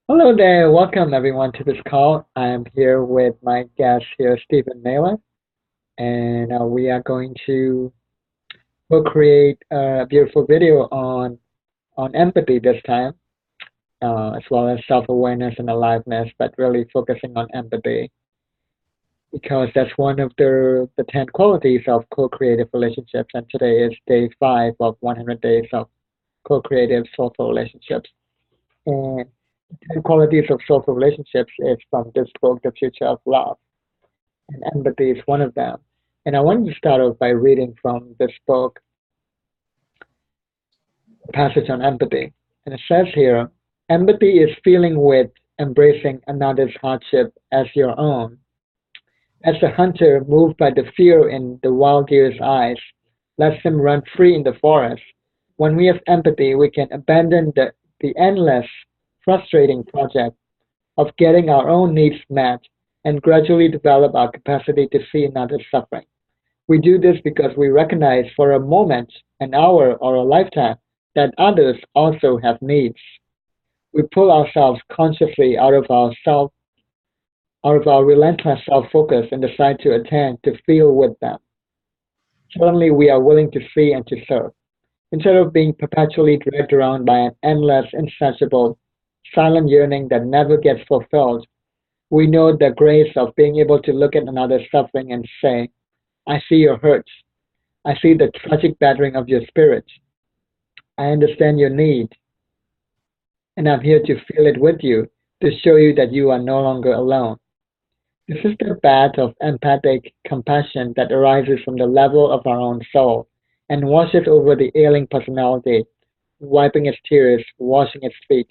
Hello there, welcome everyone to this call. I am here with my guest here, Stephen Naylor, and we are going to co-create a beautiful video on empathy this time, as well as self-awareness and aliveness, but really focusing on empathy because that's one of the 10 qualities of co-creative relationships, and today is day 5 of 100 days of co-creative soulful relationships. And 10 qualities of soulful relationships is from this book, The Future of Love. And empathy is one of them. And I wanted to start off by reading from this book, a passage on empathy. And it says here, empathy is feeling with, embracing another's hardship as your own. As a hunter, moved by the fear in the wild deer's eyes, lets him run free in the forest. When we have empathy, we can abandon the endless, frustrating project of getting our own needs met and gradually develop our capacity to see another's suffering. We do this because we recognize for a moment, an hour, or a lifetime that others also have needs. We pull ourselves consciously out of our relentless self-focus and decide to attend, to feel with them. Suddenly we are willing to see and to serve. Instead of being perpetually dragged around by an endless, insatiable, silent yearning that never gets fulfilled, we know the grace of being able to look at another's suffering and say, I see your hurts. I see the tragic battering of your spirit. I understand your need, and I'm here to feel it with you, to show you that you are no longer alone. This is the path of empathic compassion that arises from the level of our own soul and washes over the ailing personality, wiping its tears, washing its feet,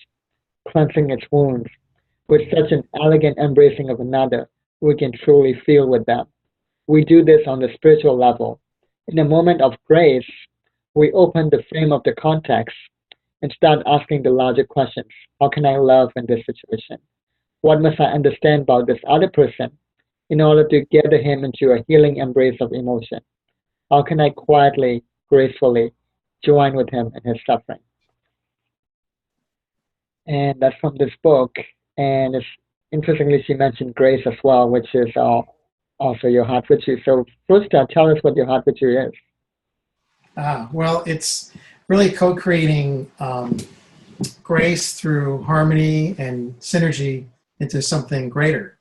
cleansing its wounds. With such an elegant embracing of another, we can truly feel with them. We do this on the spiritual level. In a moment of grace, we open the frame of the context and start asking the larger questions. How can I love in this situation? What must I understand about this other person in order to gather him into a healing embrace of emotion? How can I quietly, gracefully join with him in his suffering? And that's from this book. And it's interestingly, she mentioned grace as well, which is also your heart virtue. So first, tell us what your heart virtue is. Well, it's really co-creating grace through harmony and synergy into something greater.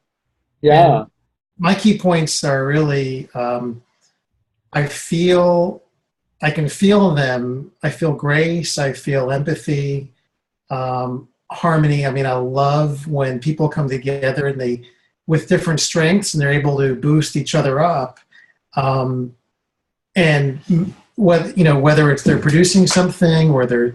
Yeah. And my key points are really I feel, I can feel them. I feel grace. I feel empathy, harmony. I mean, I love when people come together and they, with different strengths, and they're able to boost each other up. Um, and whether it's they're producing something or they're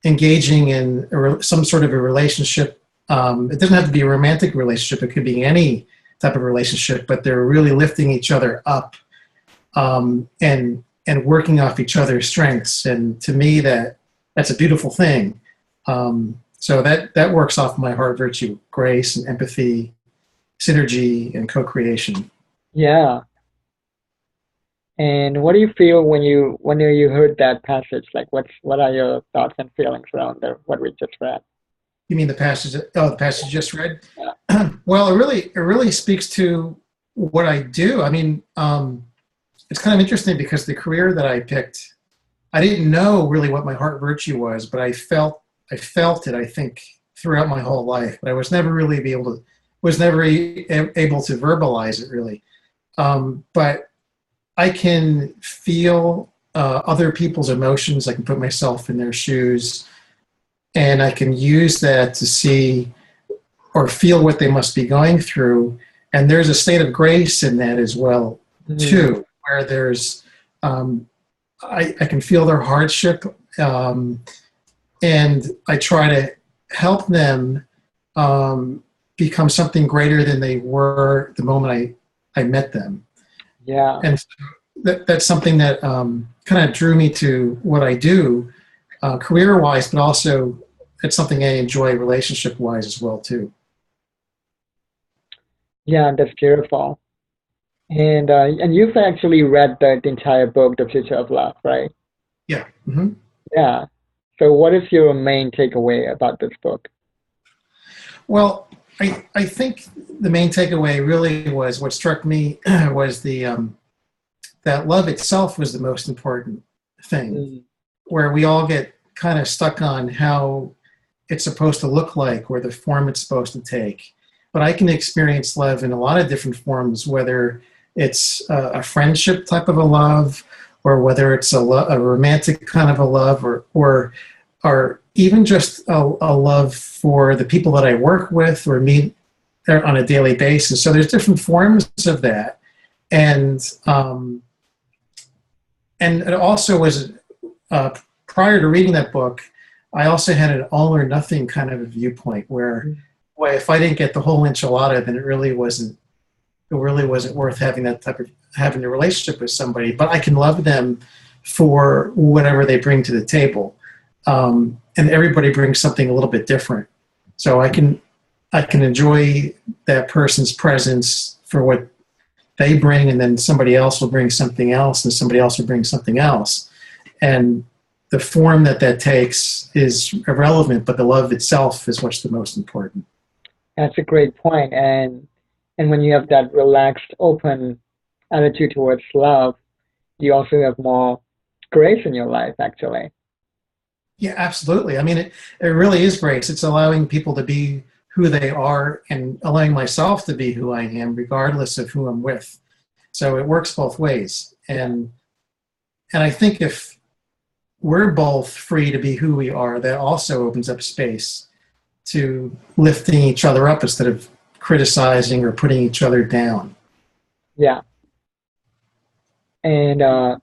engaging in some sort of a relationship. It doesn't have to be a romantic relationship. It could be any type of relationship, but they're really lifting each other up, and working off each other's strengths. And to me, that's a beautiful thing. So that works off my heart virtue: grace and empathy, synergy, and co-creation. Yeah. And what do you feel when you heard that passage? Like, what are your thoughts and feelings around what we just read? You mean the passage? Oh, the passage you just read. Yeah. Well, it really speaks to what I do. I mean, it's kind of interesting because the career that I picked, I didn't know really what my heart virtue was, but I felt it. I think throughout my whole life, but I was never really able to verbalize it really. But I can feel other people's emotions. I can put myself in their shoes, and I can use that to see or feel what they must be going through. And there's a state of grace in that as well, Mm, too, where there's um, I can feel their hardship, um, and I try to help them become something greater than they were the moment I met them. yeah. And so that's something that kind of drew me to what I do, career-wise, but also it's something I enjoy relationship-wise as well too. Yeah, that's beautiful. And you've actually read the entire book, The Future of Love, right? Yeah. Hmm. Yeah. So what is your main takeaway about this book? Well, I think the main takeaway really was what struck me was that love itself was the most important thing, Mm, where we all get kind of stuck on how it's supposed to look like or the form it's supposed to take. But I can experience love in a lot of different forms, whether it's a friendship type of a love, or whether it's a romantic kind of a love, or even just a love for the people that I work with or meet on a daily basis. So there's different forms of that, and it also was uh, prior to reading that book, I also had an all or nothing kind of a viewpoint where, mm. boy, if I didn't get the whole enchilada, then it really wasn't worth having that type of having a relationship with somebody. But I can love them for whatever they bring to the table, and everybody brings something a little bit different. So I can enjoy that person's presence for what they bring, and then somebody else will bring something else, and somebody else will bring something else, and the form that takes is irrelevant, but the love itself is what's the most important. That's a great point. And when you have that relaxed, open attitude towards love, you also have more grace in your life, actually. Yeah, absolutely. I mean, it really is grace. It's allowing people to be who they are and allowing myself to be who I am, regardless of who I'm with. So it works both ways. And I think if we're both free to be who we are, that also opens up space to lifting each other up instead of criticizing or putting each other down. Yeah. And a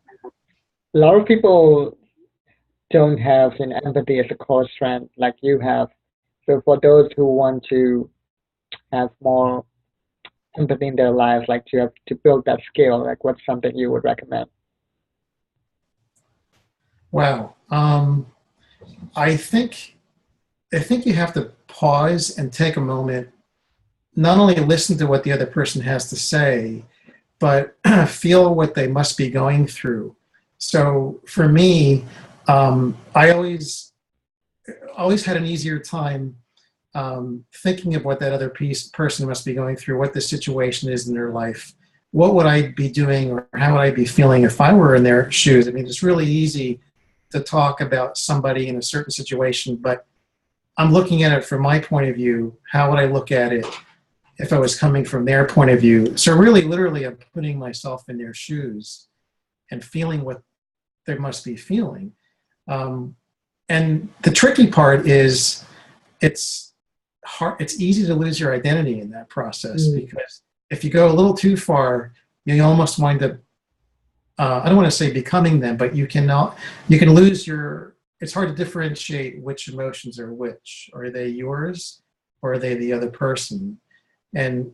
lot of people don't have an empathy as a core strength like you have. So for those who want to have more empathy in their lives, like to have to build that skill, like what's something you would recommend? Wow. I think I think you have to pause and take a moment, not only listen to what the other person has to say, but feel what they must be going through. So for me, I always had an easier time thinking of what that other person must be going through, what the situation is in their life, what would I be doing, or how would I be feeling if I were in their shoes. I mean, it's really easy to talk about somebody in a certain situation, but I'm looking at it from my point of view. How would I look at it if I was coming from their point of view? So really, literally, I'm putting myself in their shoes and feeling what they must be feeling. Um, and the tricky part is it's hard. It's easy to lose your identity in that process, Mm, because if you go a little too far, you almost wind up. I don't want to say becoming them, but you can lose your. It's hard to differentiate which emotions are which. Are they yours, or are they the other person? And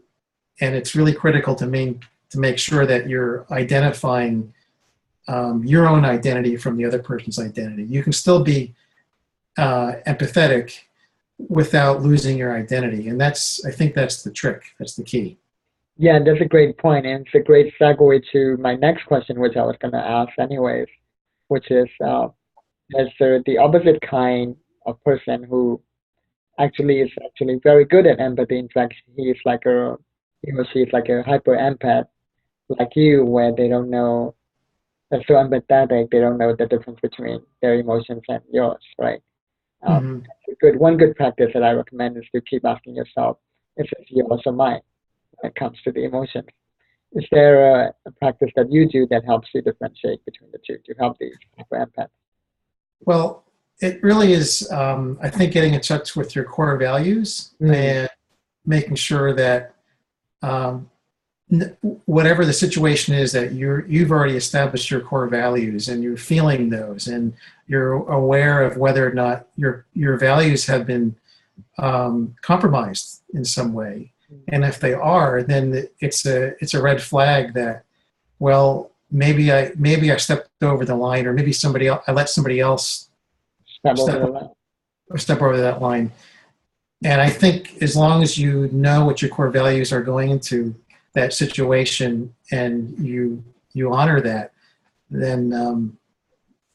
it's really critical to make sure that you're identifying your own identity from the other person's identity. You can still be empathetic without losing your identity, and I think that's the trick. That's the key. yeah, that's a great point, and it's a great segue to my next question, which I was going to ask anyways, which is, there's the opposite kind of person who actually is actually very good at empathy. In fact, he or she is like a hyper empath, like you, where they don't know, they're so empathetic, they don't know the difference between their emotions and yours, right? Hmm. One good practice that I recommend is to keep asking yourself, is this yours or mine when it comes to the emotions? Is there a practice that you do that helps you differentiate between the two to help these hyper empaths? Well, it really is. I think getting in touch with your core values Mm, and making sure that um, whatever the situation is, that you've already established your core values and you're feeling those, and you're aware of whether or not your values have been compromised in some way. And if they are, then it's a red flag that, well, maybe I stepped over the line, or maybe I let somebody else step over step the line. step over that line. And I think as long as you know what your core values are going into that situation, and you honor that, then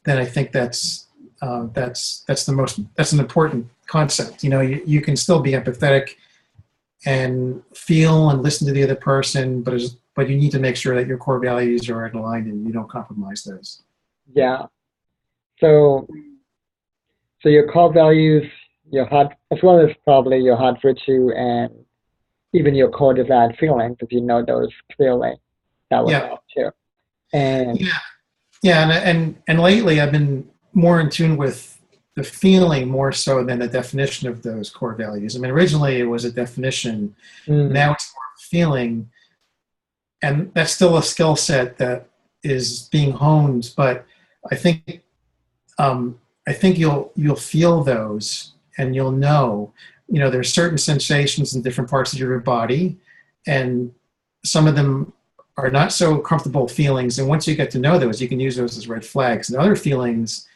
then I think that's an important concept. You know, you can still be empathetic and feel and listen to the other person, but you need to make sure that your core values are aligned and you don't compromise those. Yeah. So, so your core values, your heart, as well as probably your heart virtue and even your core desired feelings, if you know those clearly, that would Yeah, help too. And yeah, yeah. And lately, I've been more in tune with the feeling more so than the definition of those core values. I mean, originally it was a definition. mm, Now it's more of a feeling, and that's still a skill set that is being honed. But I think I think you'll feel those, and you'll know. You know, there's certain sensations in different parts of your body, and some of them are not so comfortable feelings. And once you get to know those, you can use those as red flags. And other feelings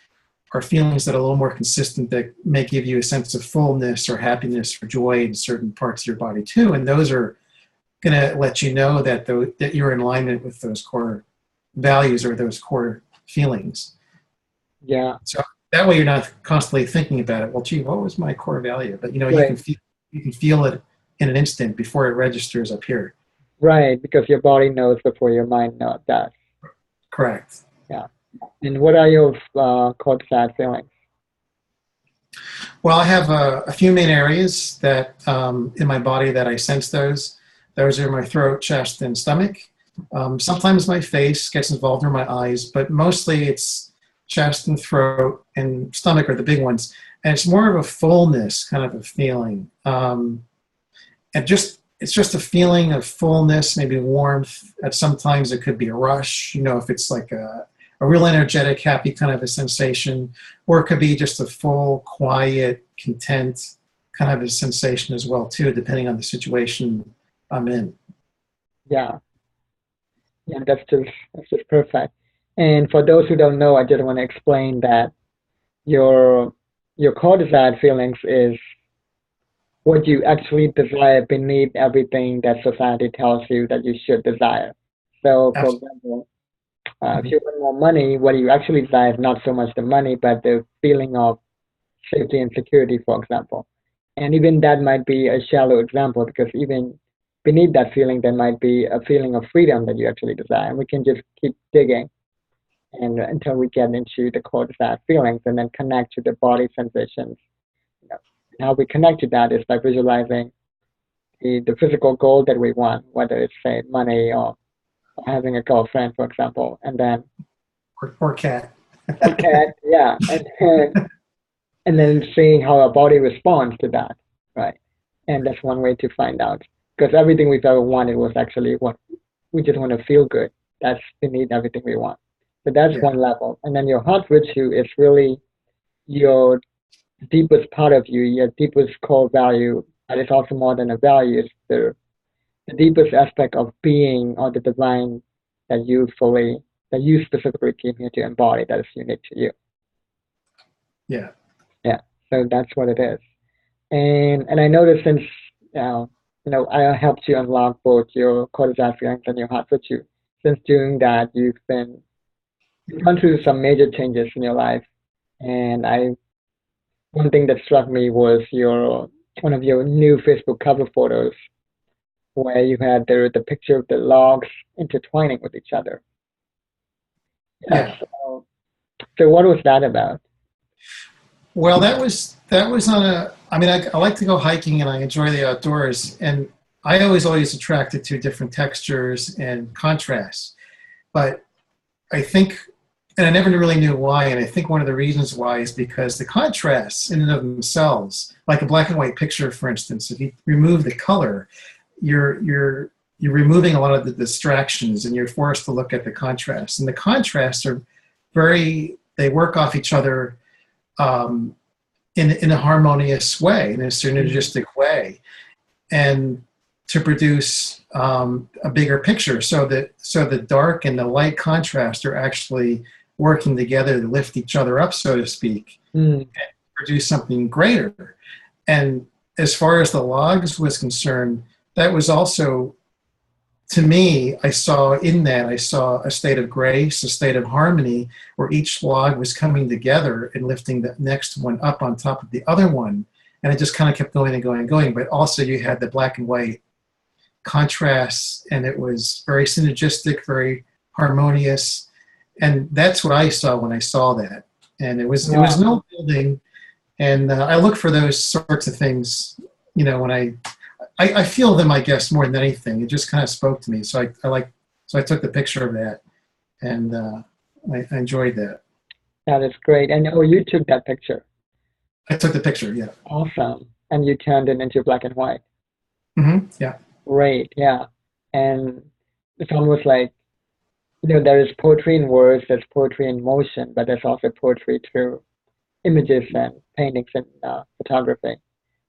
are feelings that are a little more consistent, that may give you a sense of fullness or happiness or joy in certain parts of your body too. And those are going to let you know that that you're in alignment with those core values or those core feelings. yeah, So that way you're not constantly thinking about it. Well, gee, what was my core value? But you know, right, you can feel it in an instant before it registers up here. right, because your body knows before your mind knows that. Correct. Yeah. And what are your core desired feelings? Well, I have a few main areas that in my body that I sense those. Those are my throat, chest, and stomach. Sometimes my face gets involved or my eyes, but mostly it's chest and throat and stomach are the big ones. And it's more of a fullness kind of a feeling. And it's just a feeling of fullness, maybe warmth. At sometimes it could be a rush, you know, if it's like a real energetic, happy kind of a sensation, or it could be just a full, quiet, content kind of a sensation as well too, depending on the situation I'm in. Yeah, yeah, that's just perfect. And for those who don't know, I just want to explain that your your core desired feelings is what you actually desire beneath everything that society tells you that you should desire. So, for Absolutely. example, if you want more money, what you actually desire is not so much the money, but the feeling of safety and security, for example. And even that might be a shallow example because even beneath that feeling, there might be a feeling of freedom that you actually desire. And we can just keep digging and until we get into the core desired feelings and then connect to the body sensations. You know, and how we connect to that is by visualizing the physical goal that we want, whether it's say money or having a girlfriend, for example, and then Or cat. a cat, yeah, and then seeing how our body responds to that, right? And that's one way to find out. Because everything we've ever wanted was actually what we just want to feel good. That's beneath everything we want. So that's Yeah. one level. And then your heart virtue is really your deepest part of you, your deepest core value. But it's also more than a value. It's the deepest aspect of being or the divine that you fully, that you specifically came here to embody that is unique to you. Yeah. Yeah. So that's what it is. And I noticed since I helped you unlock both your cortisol feelings and your heart virtue. Since doing that, you've gone through some major changes in your life. And I one thing that struck me was your one of your new Facebook cover photos where you had the picture of the logs intertwining with each other. Yeah. Yeah. So what was that about? Well, that was on a. I mean, I like to go hiking and I enjoy the outdoors, and I always attracted to different textures and contrasts. But I think, and I never really knew why, and I think one of the reasons why is because the contrasts in and of themselves, like a black and white picture, for instance, if you remove the color, you're removing a lot of the distractions, and you're forced to look at the contrasts. And the contrasts are they work off each other um, in a harmonious way, in a synergistic way, and to produce a bigger picture. So the dark and the light contrast are actually working together to lift each other up, so to speak, Mm, and produce something greater. And as far as the logs was concerned, that was also, to me, I saw a state of grace, a state of harmony, where each log was coming together and lifting the next one up on top of the other one. and it just kind of kept going and going and going. But also you had the black and white contrasts, and it was very synergistic, very harmonious, and that's what I saw when I saw that. And it was Wow. no building, and I look for those sorts of things, when I feel them, I guess, more than anything. It just kind of spoke to me, so I took the picture of that, and I enjoyed that. That is great. And oh, you took that picture. I took the picture, yeah. Awesome. And you turned it into black and white. Yeah. Great. Yeah. And it's almost like, there is poetry in words, there's poetry in motion, but there's also poetry through images and paintings and photography.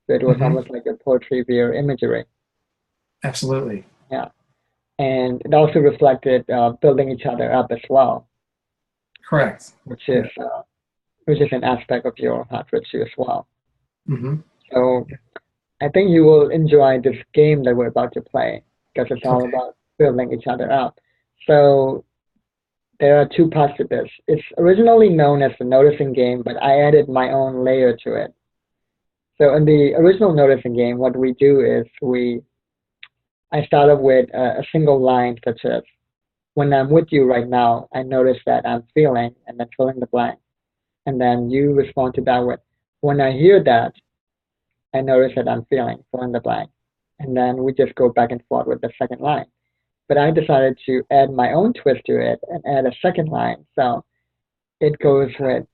So it was hmm almost like a poetry via imagery. Absolutely. Yeah. And it also reflected building each other up as well, Correct. which is Yeah. uh, which is an aspect of your heart virtue as well. hmm So I think you will enjoy this game that we're about to play because it's all Okay. about building each other up. So there are two parts to this. It's originally known as the noticing game, but I added my own layer to it. So in the original noticing game, what we do is I start off with a single line such as, when I'm with you right now, I notice that I'm feeling, and then fill in the blank. And then you respond to that with, when I hear that, I notice that I'm feeling, fill in the blank. And then we just go back and forth with the second line. But I decided to add my own twist to it and add a second line. So it goes like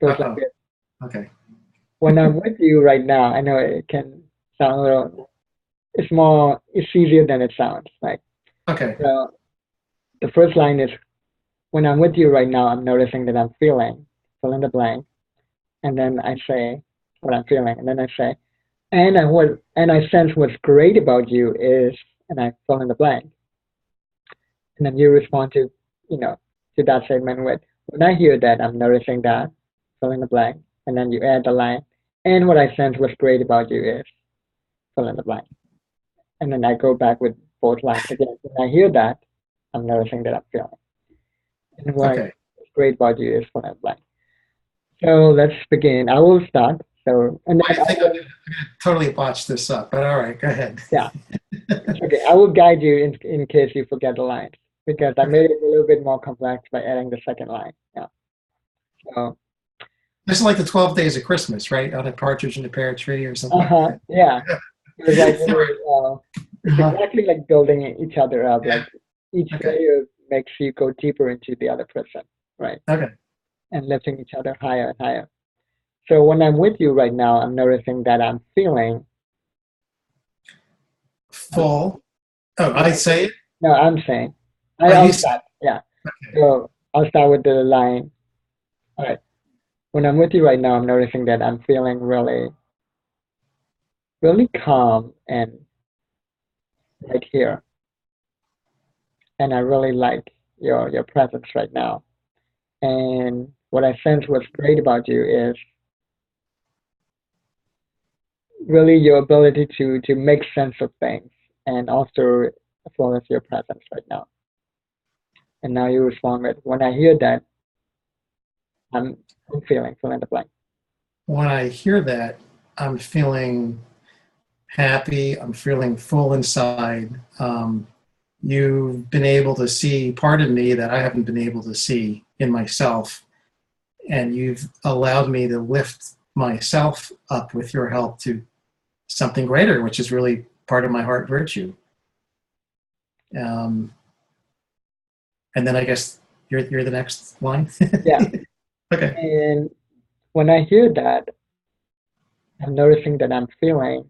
Uh-oh. this. Okay. When I'm with you right now, I know it can sound a little, it's easier than it sounds. Like, Okay. so the first line is, when I'm with you right now, I'm noticing that I'm feeling, fill in the blank. And then I say what I'm feeling. And then I say, and I sense what's great about you is, and I fill in the blank. And then you respond you know, to that statement with, when I hear that, I'm noticing that, fill in the blank. And then you add the line, and what I sense what's great about you is, fill in the blank. And then I go back with both lines again. When I hear that, I'm noticing that I'm feeling. And what's Okay. great about you is fill in the blank. So let's begin. I will start. So, and I then I think I'm will, gonna totally botch this up, but all right, go ahead. yeah, it's okay. I will guide you in case you forget the lines because I Okay. made it a little bit more complex by adding the second line. Yeah. So, This is like the 12 Days of Christmas, right? On a partridge in a pear tree or something like that. yeah. It was like it's Uh-huh. exactly like building each other up. Yeah. Like each Okay. layer makes you go deeper into the other person, right? Okay. And lifting each other higher and higher. So when I'm with you right now, I'm noticing that I'm feeling. Full. Oh, I say it? No, I'm saying. Oh, you I'll say start. Yeah. it. So I'll start with the line. All right. When I'm with you right now, I'm noticing that I'm feeling really, really calm and right here. And I really like your presence right now. And what I sense what's great about you is really your ability to make sense of things and also as well as your presence right now. And now you respond with, when I hear that, I'm, I'm feeling, fill in the blank. When I hear that, I'm feeling happy. I'm feeling full inside. You've been able to see part of me that I haven't been able to see in myself, and you've allowed me to lift myself up with your help to something greater, which is really part of my heart virtue. Um, and then I guess you're the next line. Yeah. Okay. And when I hear that, I'm noticing that I'm feeling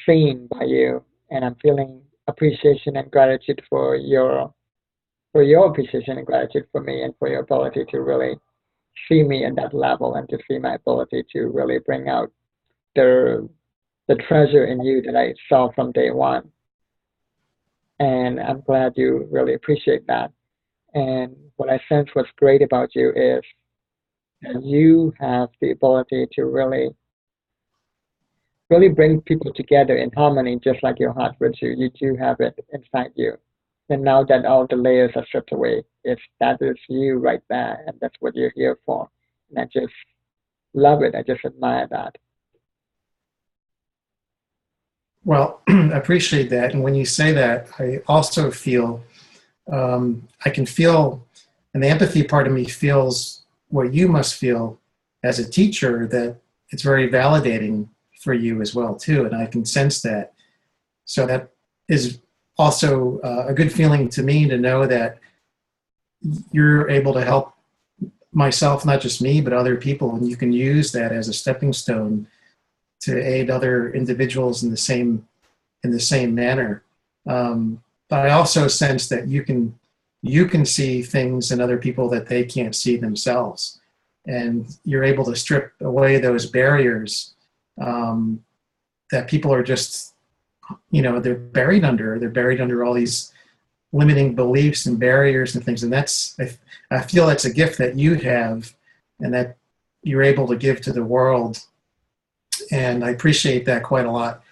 seen by you, and I'm feeling appreciation and gratitude for your appreciation and gratitude for me, and for your ability to really see me at that level, and to see my ability to really bring out the the treasure in you that I saw from day one. And I'm glad you really appreciate that. And what I sense what's great about you is that you have the ability to really bring people together in harmony, just like your heart virtue. You do have it inside you. And now that all the layers are stripped away, it's that is you right there, and that's what you're here for. And I just love it. I just admire that. Well, I appreciate that. And when you say that, I also feel, I can feel, and the empathy part of me feels what you must feel as a teacher, that it's very validating for you as well, too. And I can sense that. So that is also a good feeling to me, to know that you're able to help myself, not just me, but other people, and you can use that as a stepping stone to aid other individuals in the same manner. But I also sense that you can see things in other people that they can't see themselves, and you're able to strip away those barriers that people are just, they're buried under. They're buried under all these limiting beliefs and barriers and things, and I feel that's a gift that you have, and that you're able to give to the world, and I appreciate that quite a lot.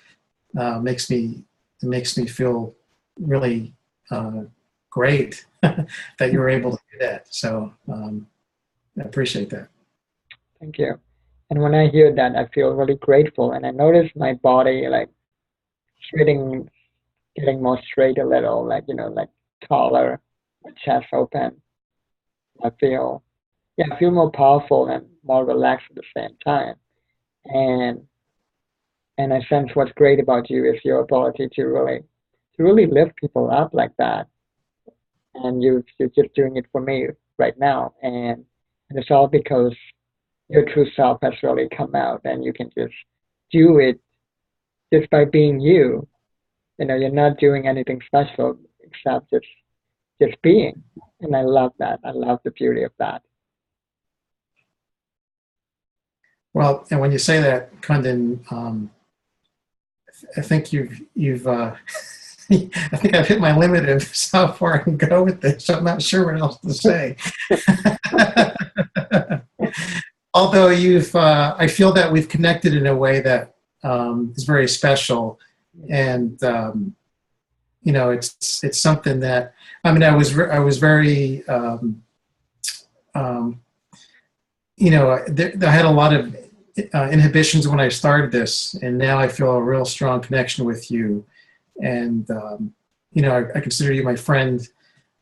It makes me feel really great that you were able to do that. So I appreciate that. Thank you. And when I hear that, I feel really grateful, and I notice my body like straighting, getting more straight a little, like like taller, my chest open. I feel, yeah, I feel more powerful and more relaxed at the same time. And I sense what's great about you is your ability to really lift people up like that. And you're just doing it for me right now, and it's all because your true self has really come out, and you can just do it just by being you. You're not doing anything special except just being. And I love that. I love the beauty of that. Well, and when you say that, Kundin, I think you've I think I've hit my limit of how far I can go with this. I'm not sure what else to say. Although I feel that we've connected in a way that is very special, and it's something that, I mean, I was very I had a lot of inhibitions when I started this, and now I feel a real strong connection with you, and I consider you my friend,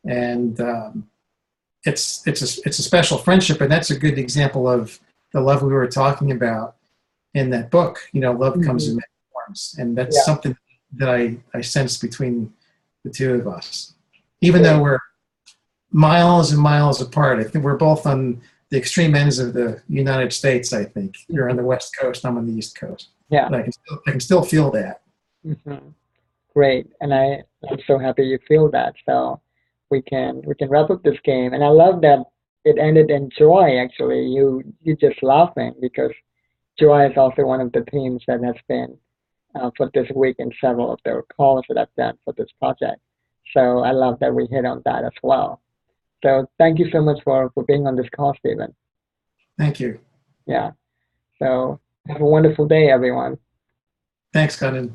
and it's a special friendship, and that's a good example of the love we were talking about in that book. Love comes Hmm. in many forms, and that's Yeah, something that I sense between the two of us, even though great. we're miles and miles apart. I think we're both on the extreme ends of the United States. I think you're on Hmm. the West Coast, I'm on the East Coast, Yeah. but I can still feel that. Hmm. Great. And I'm so happy you feel that. So we can wrap up this game. And I love that it ended in joy. Actually, you just laughing because joy is also one of the themes that has been for this week in several of the calls that I've done for this project. So I love that we hit on that as well. So thank you so much for being on this call, Stephen. Thank you. Yeah. So have a wonderful day, everyone. Thanks, Conan.